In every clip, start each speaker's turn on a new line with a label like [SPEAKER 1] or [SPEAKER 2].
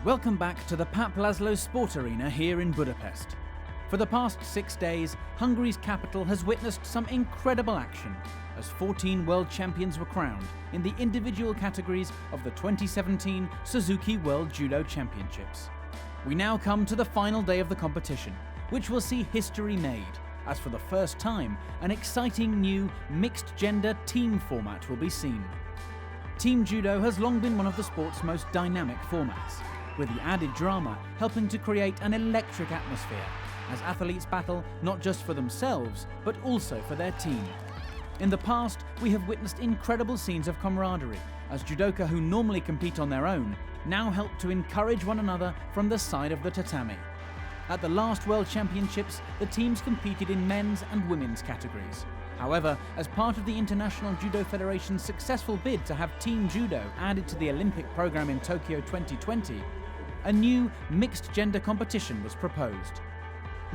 [SPEAKER 1] Welcome back to the Pap Laszlo Sport Arena here in Budapest. For the past 6 days, Hungary's capital has witnessed some incredible action as 14 world champions were crowned in the individual categories of the 2017 Suzuki World Judo Championships. We now come to the final day of the competition, which will see history made, as for the first time, an exciting new mixed-gender team format will be seen. Team Judo has long been one of the sport's most dynamic formats, with the added drama helping to create an electric atmosphere as athletes battle not just for themselves, but also for their team. In the past, we have witnessed incredible scenes of camaraderie, as judoka who normally compete on their own now help to encourage one another from the side of the tatami. At the last World Championships, the teams competed in men's and women's categories. However, as part of the International Judo Federation's successful bid to have Team Judo added to the Olympic program in Tokyo 2020, a new mixed-gender competition was proposed.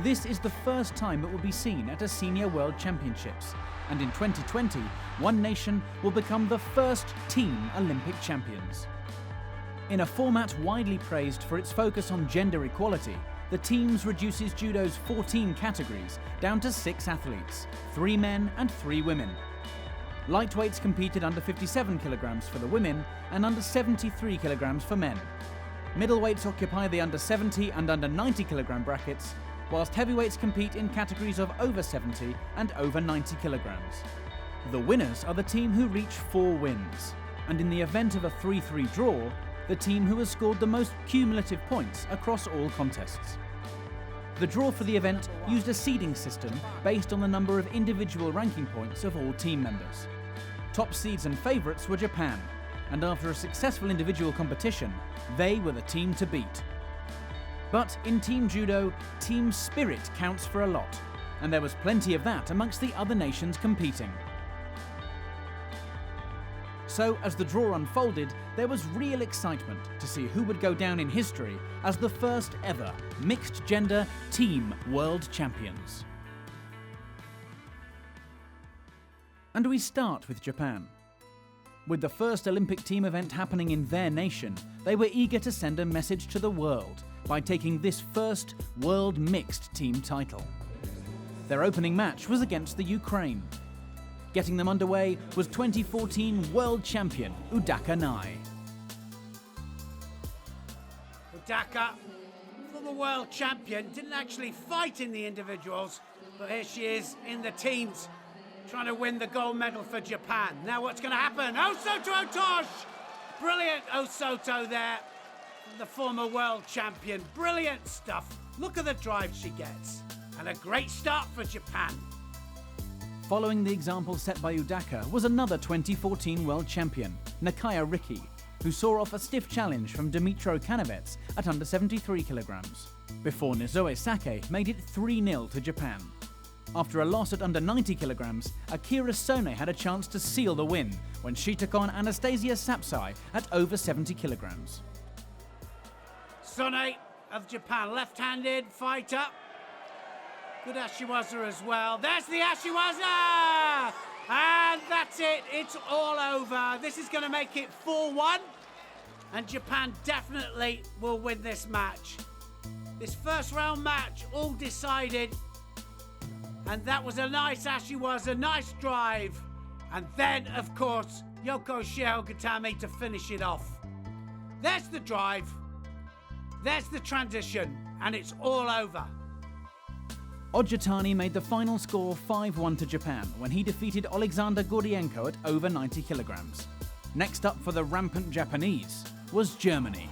[SPEAKER 1] This is the first time it will be seen at a Senior World Championships, and in 2020, one nation will become the first Team Olympic champions. In a format widely praised for its focus on gender equality, the Teams reduces Judo's 14 categories down to 6 athletes, 3 men and 3 women. Lightweights competed under 57 kilograms for the women and under 73 kilograms for men. Middleweights occupy the under 70 and under 90 kilogram brackets, whilst heavyweights compete in categories of over 70 and over 90 kilograms. The winners are the team who reach 4 wins, and in the event of a 3-3 draw, the team who has scored the most cumulative points across all contests. The draw for the event used a seeding system based on the number of individual ranking points of all team members. Top seeds and favourites were Japan, and after a successful individual competition, they were the team to beat. But in Team Judo, team spirit counts for a lot, and there was plenty of that amongst the other nations competing. So, as the draw unfolded, there was real excitement to see who would go down in history as the first ever mixed-gender team world champions. And we start with Japan. With the first Olympic team event happening in their nation, they were eager to send a message to the world by taking this first World Mixed Team title. Their opening match was against the Ukraine. Getting them underway was 2014 World Champion Judoka Nai.
[SPEAKER 2] Judoka, former World Champion, didn't actually fight in the individuals, but here she is in the teams, trying to win the gold medal for Japan. Now what's going to happen? Osoto Otosh! Brilliant Osoto there, the former world champion. Brilliant stuff. Look at the drive she gets. And a great start for Japan.
[SPEAKER 1] Following the example set by Judoka was another 2014 world champion, Nakaya Riki, who saw off a stiff challenge from Dmitro Kanovets at under 73 kilograms, before Nizoe Sake made it 3-0 to Japan. After a loss at under 90 kilograms, Akira Sone had a chance to seal the win when she took on Anastasia Sapsai at over 70 kilograms.
[SPEAKER 2] Sone of Japan, left-handed fighter. Good Ashiwaza as well. There's the Ashiwaza! And that's it. It's all over. This is going to make it 4-1. And Japan definitely will win this match. This first round match all decided. And that was a nice Ashiwaza, nice drive. And then, of course, Yoko Shio Gatame to finish it off. There's the drive. There's the transition. And it's all over.
[SPEAKER 1] Ojitani made the final score 5-1 to Japan when he defeated Alexander Gordienko at over 90 kilograms. Next up for the rampant Japanese was Germany.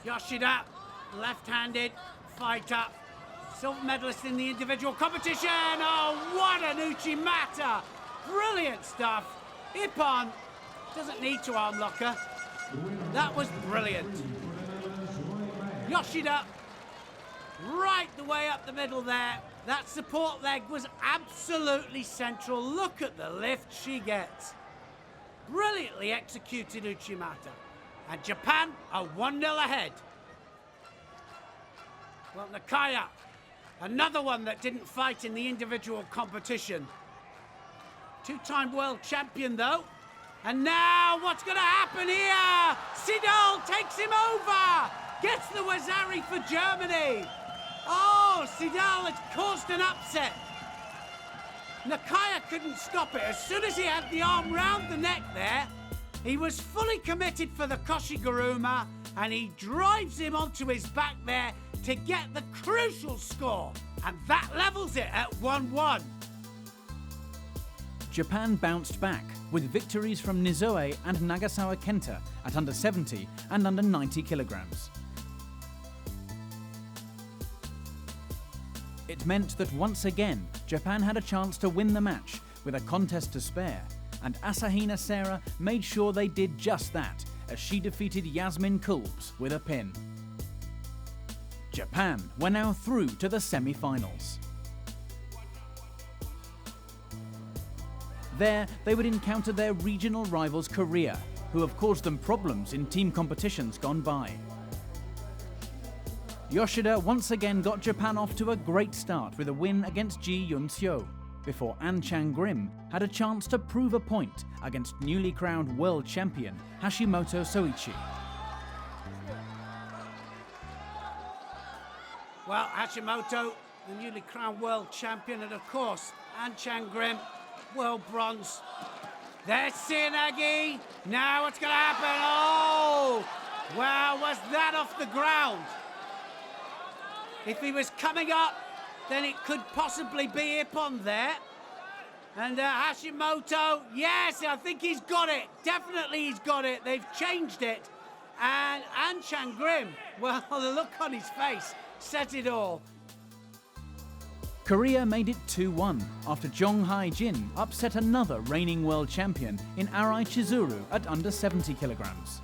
[SPEAKER 2] Yoshida, left-handed fighter, silver medalist in the individual competition. Oh, what an Uchimata! Brilliant stuff. Ippon doesn't need to arm locker. That was brilliant. Yoshida, right the way up the middle there. That support leg was absolutely central. Look at the lift she gets. Brilliantly executed Uchimata. And Japan are 1-0 ahead. Well, Nakaya, another one that didn't fight in the individual competition. Two-time world champion, though. And now, what's going to happen here? Sidal takes him over! Gets the Wazari for Germany! Oh, Sidal has caused an upset. Nakaya couldn't stop it. As soon as he had the arm round the neck there, he was fully committed for the Koshiguruma, and he drives him onto his back there to get the crucial score. And that levels it at 1-1.
[SPEAKER 1] Japan bounced back with victories from Nizoe and Nagasawa Kenta at under 70 and under 90 kilograms. It meant that once again, Japan had a chance to win the match with a contest to spare, and Asahina Sarah made sure they did just that as she defeated Yasmin Kulbs with a pin. Japan were now through to the semi-finals. There, they would encounter their regional rivals Korea, who have caused them problems in team competitions gone by. Yoshida once again got Japan off to a great start with a win against Ji Yun-seo, before An Chang-grim had a chance to prove a point against newly crowned world champion Hashimoto Soichi.
[SPEAKER 2] Well, Hashimoto, the newly crowned world champion, and of course, An Chang-grim, world bronze. There's Seoinage. Now what's going to happen? Oh! Wow, was that off the ground? If he was coming up, then it could possibly be Ippon there. And Hashimoto, yes, I think he's got it. Definitely he's got it. They've changed it. And An Chang-grim, well, the look on his face says it all.
[SPEAKER 1] Korea made it 2-1 after Jong Hae-jin upset another reigning world champion in Arai Chizuru at under 70 kilograms.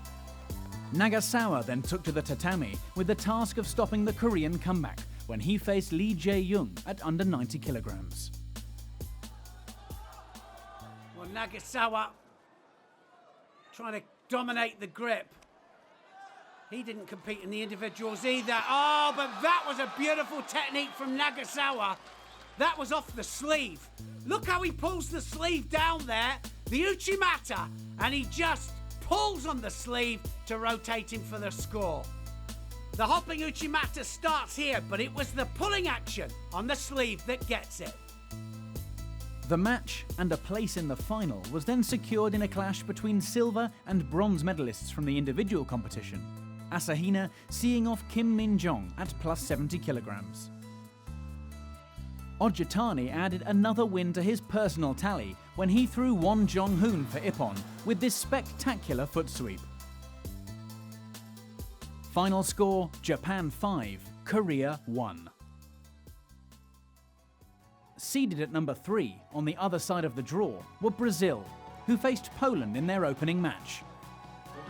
[SPEAKER 1] Nagasawa then took to the tatami with the task of stopping the Korean comeback when he faced Lee Jae-young at under 90 kilograms.
[SPEAKER 2] Well, Nagasawa trying to dominate the grip. He didn't compete in the individuals either. Oh, but that was a beautiful technique from Nagasawa. That was off the sleeve. Look how he pulls the sleeve down there, the Uchimata, and he just pulls on the sleeve to rotate him for the score. The hopping Uchimata starts here, but it was the pulling action on the sleeve that gets it.
[SPEAKER 1] The match and a place in the final was then secured in a clash between silver and bronze medalists from the individual competition, Asahina seeing off Kim Min-jong at plus 70 kilograms. Ojitani added another win to his personal tally when he threw Won Jong-hoon for Ippon with this spectacular foot sweep. Final score, Japan 5, Korea 1. Seeded at number 3 on the other side of the draw were Brazil, who faced Poland in their opening match.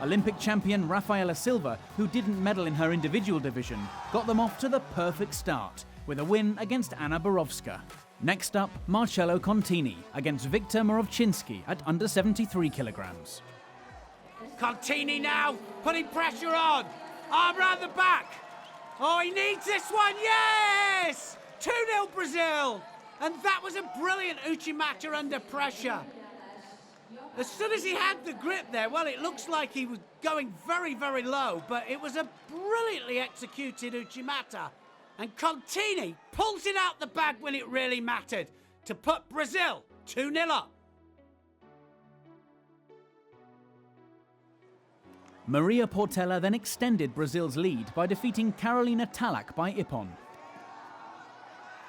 [SPEAKER 1] Olympic champion Rafaela Silva, who didn't medal in her individual division, got them off to the perfect start with a win against Anna Borowska. Next up, Marcello Contini against Victor Morovczynski at under 73 kilograms.
[SPEAKER 2] Contini now, putting pressure on. Arm round the back. Oh, he needs this one, yes! 2-0 Brazil. And that was a brilliant Uchimata under pressure. As soon as he had the grip there, well, it looks like he was going very, very low, but it was a brilliantly executed Uchimata. And Contini pulls it out the bag when it really mattered to put Brazil 2-0 up.
[SPEAKER 1] Maria Portela then extended Brazil's lead by defeating Carolina Talak by Ippon,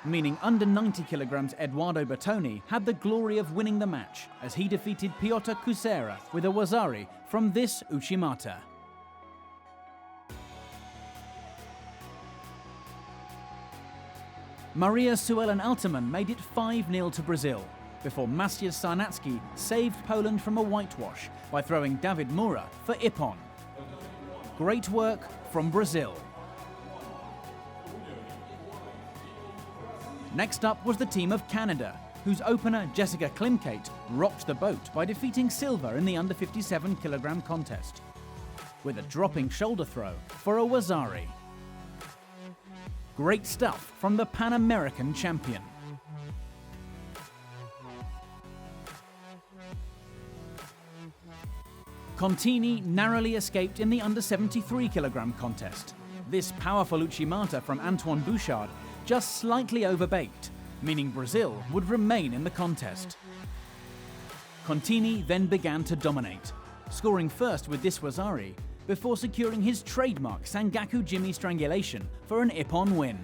[SPEAKER 1] meaning under 90 kilograms Eduardo Bertoni had the glory of winning the match as he defeated Piotr Kusera with a Wazari from this Uchimata. Maria Suellen Alterman made it 5-0 to Brazil, before Maciej Sarnacki saved Poland from a whitewash by throwing David Mura for Ippon. Great work from Brazil. Next up was the team of Canada, whose opener Jessica Klimkate rocked the boat by defeating Silva in the under 57 kilogram contest, with a dropping shoulder throw for a Wazari. Great stuff from the Pan American champion. Contini narrowly escaped in the under 73 kilogram contest. This powerful Uchimata from Antoine Bouchard just slightly overbaked, meaning Brazil would remain in the contest. Contini then began to dominate, scoring first with this Wazari before securing his trademark Sangaku Jimmy strangulation for an ippon win.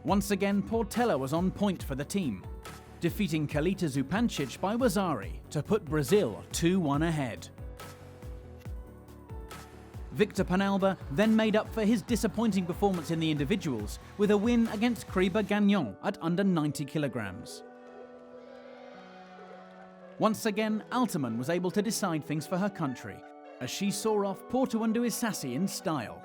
[SPEAKER 1] Once again, Portela was on point for the team, defeating Kalita Zupancic by Wazari to put Brazil 2-1 ahead. Victor Panalba then made up for his disappointing performance in the individuals with a win against Kriba Gagnon at under 90 kilograms. Once again, Alterman was able to decide things for her country, as she saw off Portuundu Isasi in style.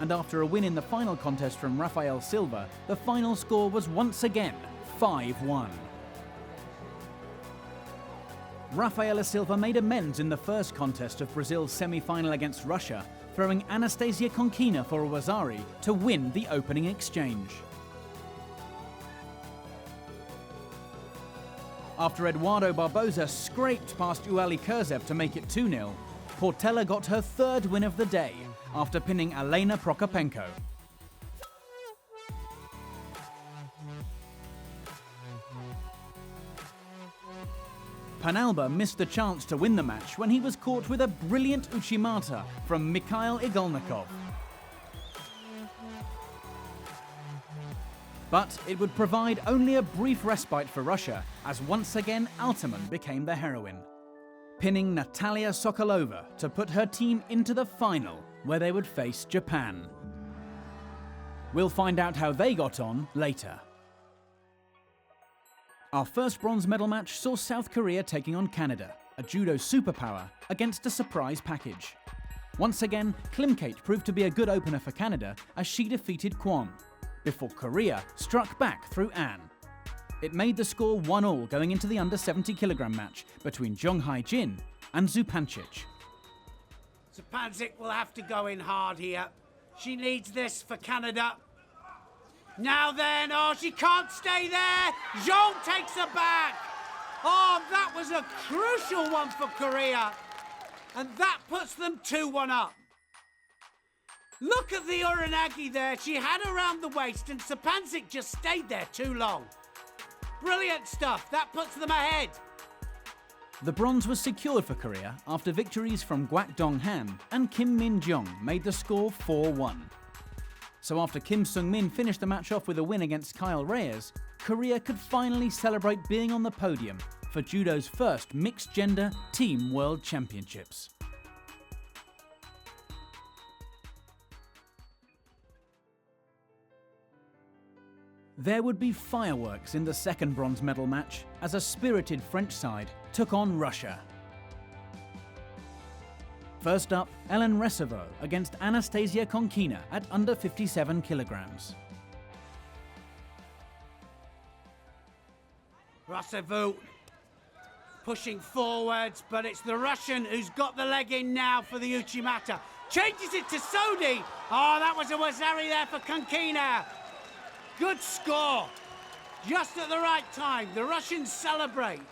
[SPEAKER 1] And after a win in the final contest from Rafael Silva, the final score was once again 5-1. Rafaela Silva made amends in the first contest of Brazil's semi-final against Russia, throwing Anastasia Conquina for a Wazari to win the opening exchange. After Eduardo Barbosa scraped past Uali Kurzev to make it 2-0, Portela got her third win of the day after pinning Elena Prokopenko. Panalba missed the chance to win the match when he was caught with a brilliant Uchimata from Mikhail Igolnikov. But it would provide only a brief respite for Russia, as once again Alterman became the heroine, pinning Natalia Sokolova to put her team into the final, where they would face Japan. We'll find out how they got on later. Our first bronze medal match saw South Korea taking on Canada, a judo superpower, against a surprise package. Once again, Klimkate proved to be a good opener for Canada as she defeated Kwon, before Korea struck back through An. It made the score 1-1 going into the under 70 kilogram match between Jong Hae-jin and Zupancic.
[SPEAKER 2] Zupancic will have to go in hard here. She needs this for Canada. Now then, oh, she can't stay there. Zhong takes her back. Oh, that was a crucial one for Korea. And that puts them 2-1 up. Look at the Uranagi there. She had her around the waist and Zupancic just stayed there too long. Brilliant stuff. That puts them ahead.
[SPEAKER 1] The bronze was secured for Korea after victories from Guak Dong-han and Kim Min-jong made the score 4-1. So after Kim Sung-min finished the match off with a win against Kyle Reyes, Korea could finally celebrate being on the podium for judo's first mixed-gender Team World Championships. There would be fireworks in the second bronze medal match as a spirited French side took on Russia. First up, Ellen Resevo against Anastasia Conquina at under 57 kilograms.
[SPEAKER 2] Resevo pushing forwards, but it's the Russian who's got the leg in now for the Uchimata. Changes it to Sodi. Oh, that was a Wazari there for Conquina. Good score. Just at the right time. The Russians celebrate.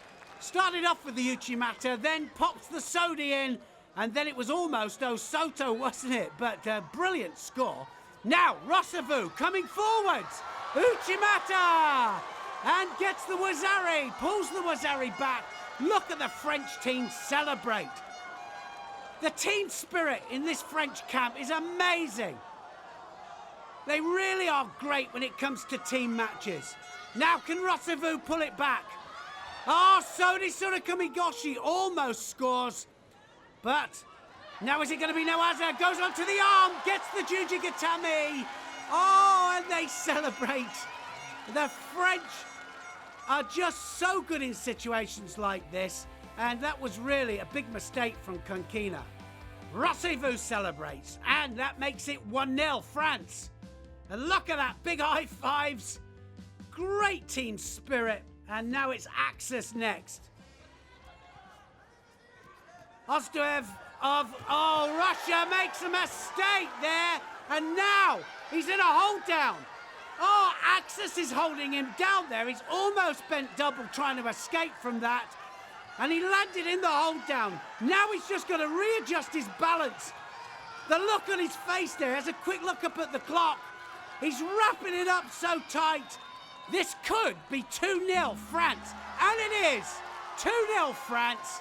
[SPEAKER 2] Started off with the Uchimata, then pops the Sodi in, and then it was almost Osoto, wasn't it? But brilliant score. Now, Resevo coming forwards. Uchimata! And gets the Wazari, pulls the Wazari back. Look at the French team celebrate. The team spirit in this French camp is amazing. They really are great when it comes to team matches. Now can Resevo pull it back? Oh, Sodi Surikamigoshi almost scores. But now is it going to be Noaza? Goes onto the arm, gets the Juji Gatami. Oh, and they celebrate. The French are just so good in situations like this. And that was really a big mistake from Conquina. Resevo celebrates, and that makes it 1-0 France. And look at that, big high fives. Great team spirit. And now it's Axis next. Ostoev of, Russia makes a mistake there. And now he's in a hold down. Oh, Axis is holding him down there. He's almost bent double trying to escape from that. And he landed in the hold down. Now he's just got to readjust his balance. The look on his face there, has a quick look up at the clock. He's wrapping it up so tight. This could be 2-0 France. And it is 2-0 France.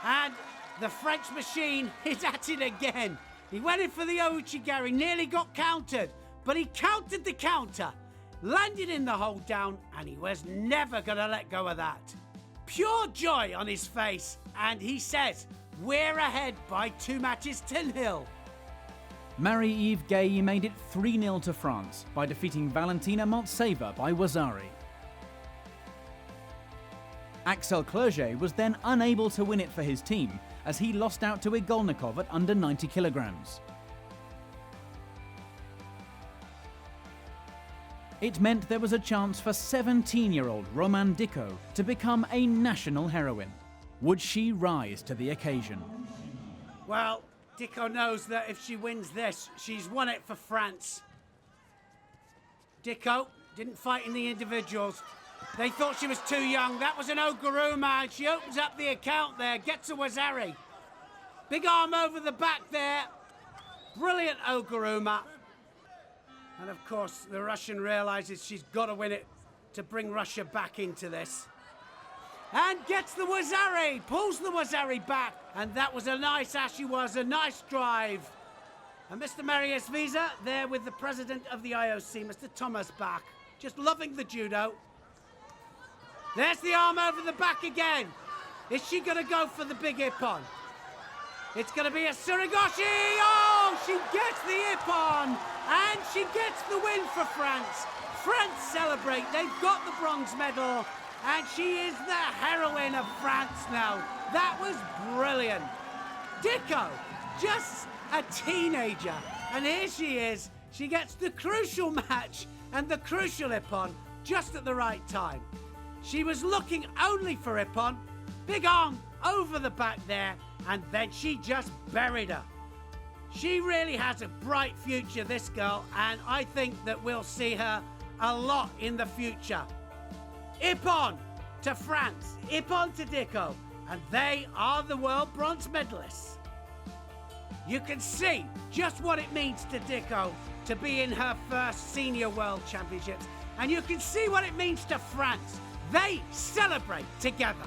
[SPEAKER 2] And the French machine is at it again. He went in for the Ouchigari, nearly got countered. But he countered the counter, landed in the hold down, and he was never going to let go of that. Pure joy on his face, and he says, we're ahead by 2-0.
[SPEAKER 1] Marie-Eve Gay made it 3-0 to France by defeating Valentina Montseva by Wazari. Axel Clerget was then unable to win it for his team as he lost out to Igolnikov at under 90 kilograms. It meant there was a chance for 17-year-old Romane Dicot to become a national heroine. Would she rise to the occasion?
[SPEAKER 2] Well, Dicot knows that if she wins this, she's won it for France. Dicot didn't fight in the individuals. They thought she was too young. That was an Oguruma, and she opens up the account there, gets a Wazari. Big arm over the back there. Brilliant Oguruma. And of course, the Russian realizes she's got to win it to bring Russia back into this. And gets the Wazari, pulls the Wazari back. And that was a nice Ashiwaza, a nice drive. And Mr. Marius Visa there with the president of the IOC, Mr. Thomas Bach, just loving the judo. There's the arm over the back again. Is she going to go for the big ippon? It's going to be a Surigoshi. Oh, she gets the ippon. And she gets the win for France. France celebrate. They've got the bronze medal. And she is the heroine of France now. That was brilliant. Dicot, just a teenager. And here she is. She gets the crucial match and the crucial ippon just at the right time. She was looking only for ippon. Big arm over the back there. And then she just buried her. She really has a bright future, this girl, and I think that we'll see her a lot in the future. Ippon to France, ippon to Dicot, and they are the world bronze medalists. You can see just what it means to Dicot to be in her first senior world championships, and you can see what it means to France. They celebrate together.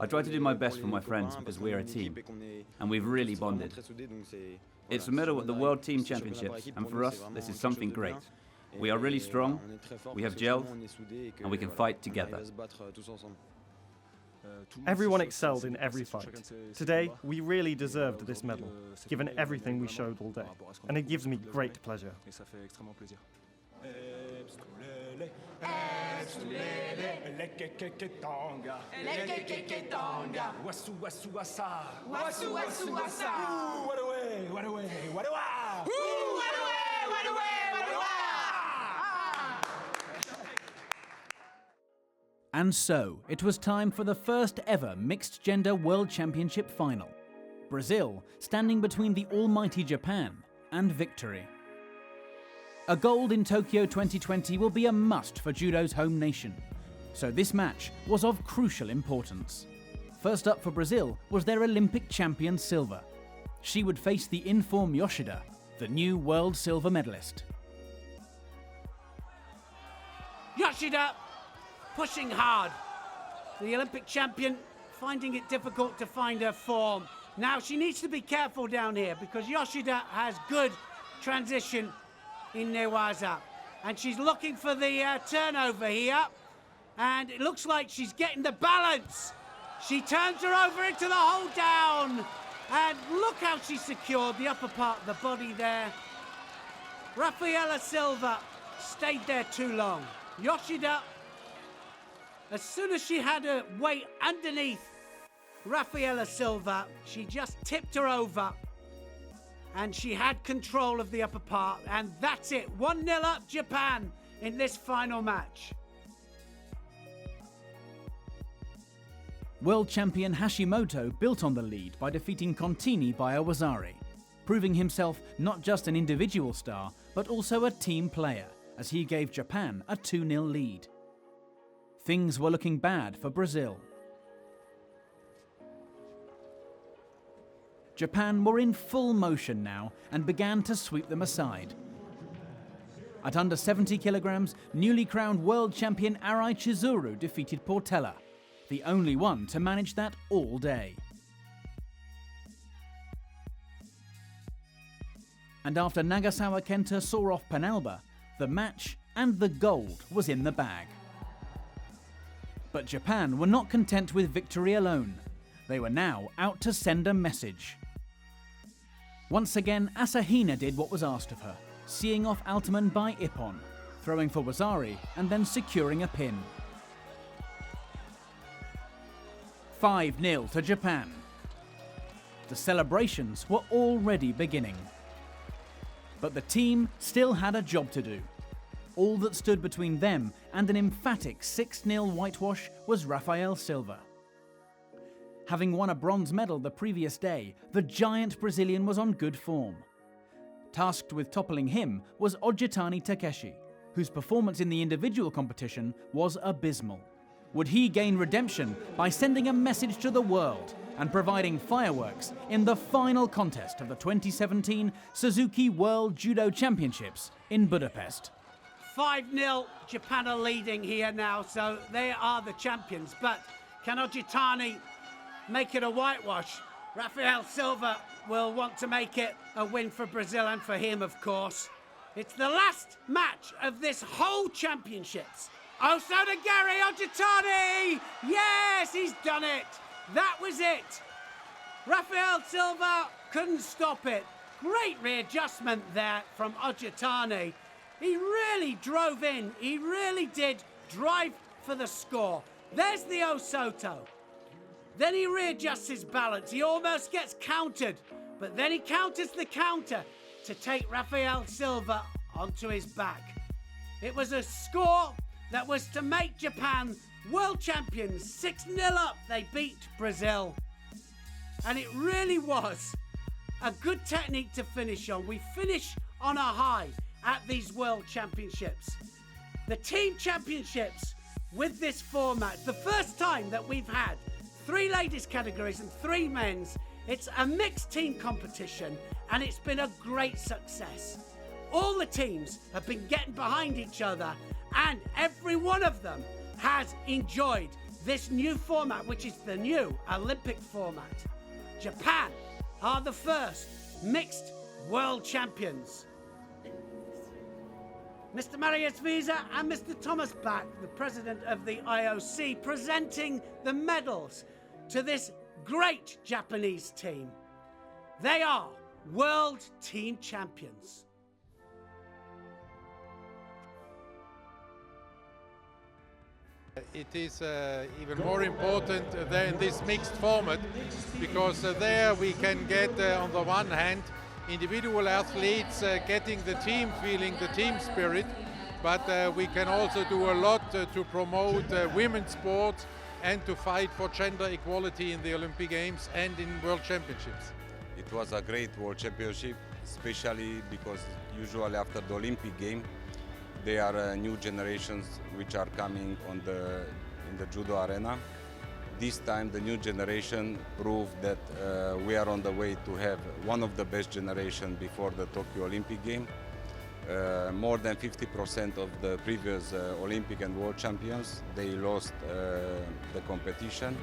[SPEAKER 3] I try to do my best for my friends because we're a team, and we've really bonded. It's a medal at the World Team Championships, and for us, this is something great. We are really strong, we have gelled, and we can fight together.
[SPEAKER 4] Everyone excelled in every fight. Today, we really deserved this medal, given everything we showed all day, and it gives me great pleasure.
[SPEAKER 1] And so, it was time for the first ever mixed gender World Championship final. Brazil standing between the almighty Japan and victory. A gold in Tokyo 2020 will be a must for judo's home nation. So this match was of crucial importance. First up for Brazil was their Olympic champion Silva. She would face the in-form Yoshida, the new world silver medalist.
[SPEAKER 2] Yoshida pushing hard. The Olympic champion finding it difficult to find her form. Now she needs to be careful down here because Yoshida has good transition in Newaza. And she's looking for the turnover here. And it looks like she's getting the balance. She turns her over into the hold down. And look how she secured the upper part of the body there. Rafaela Silva stayed there too long. Yoshida, as soon as she had her weight underneath Rafaela Silva, she just tipped her over. And she had control of the upper part. And that's it. 1-0 up Japan in this final match.
[SPEAKER 1] World champion Hashimoto built on the lead by defeating Contini by a Wazari. proving himself not just an individual star, but also a team player, as he gave Japan a 2-0 lead. Things were looking bad for Brazil. Japan were in full motion now and began to sweep them aside. At under 70 kilograms, newly crowned world champion Arai Chizuru defeated Portela, the only one to manage that all day. And after Nagasawa Kenta saw off Penalba, the match and the gold was in the bag. But Japan were not content with victory alone. They were now out to send a message. Once again, Asahina did what was asked of her, seeing off Altman by Ippon, throwing for Wazari and then securing a pin. 5-0 to Japan. The celebrations were already beginning. But the team still had a job to do. All that stood between them and an emphatic 6-0 whitewash was Rafael Silva. Having won a bronze medal the previous day, the giant Brazilian was on good form. Tasked with toppling him was Ojitani Takeshi, whose performance in the individual competition was abysmal. Would he gain redemption by sending a message to the world and providing fireworks in the final contest of the 2017 Suzuki World Judo Championships in Budapest?
[SPEAKER 2] 5-0, Japan are leading here now, so they are the champions. But can Ojitani make it a whitewash? Rafael Silva will want to make it a win for Brazil and for him, of course. It's the last match of this whole championships. Oh, so to Gary Ojitani! Yes, he's done it. That was it. Rafael Silva couldn't stop it. Great readjustment there from Ojitani. He really drove in. He really did drive for the score. There's the Osoto. Then he readjusts his balance. He almost gets countered, but then he counters the counter to take Rafael Silva onto his back. It was a score that was to make Japan world champions. 6-0 up, they beat Brazil. And it really was a good technique to finish on. We finish on a high at these world championships. The team championships with this format, the first time that we've had 3 ladies categories and 3 men's. It's a mixed team competition and it's been a great success. All the teams have been getting behind each other and every one of them has enjoyed this new format, which is the new Olympic format. Japan are the first mixed world champions. Mr. Marius Visa and Mr. Thomas Bach, the president of the IOC, presenting the medals to this great Japanese team. They are world team champions.
[SPEAKER 5] It is even more important there in this mixed format because there we can get on the one hand individual athletes getting the team feeling, the team spirit, but we can also do a lot to promote women's sports and to fight for gender equality in the Olympic Games and in World Championships.
[SPEAKER 6] It was a great World Championship, especially because usually after the Olympic game there are new generations which are coming in the judo arena. This time the new generation proved that we are on the way to have one of the best generations before the Tokyo Olympic game. More than 50% of the previous Olympic and World champions, they lost the competition.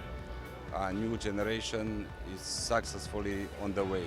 [SPEAKER 6] A new generation is successfully on the way.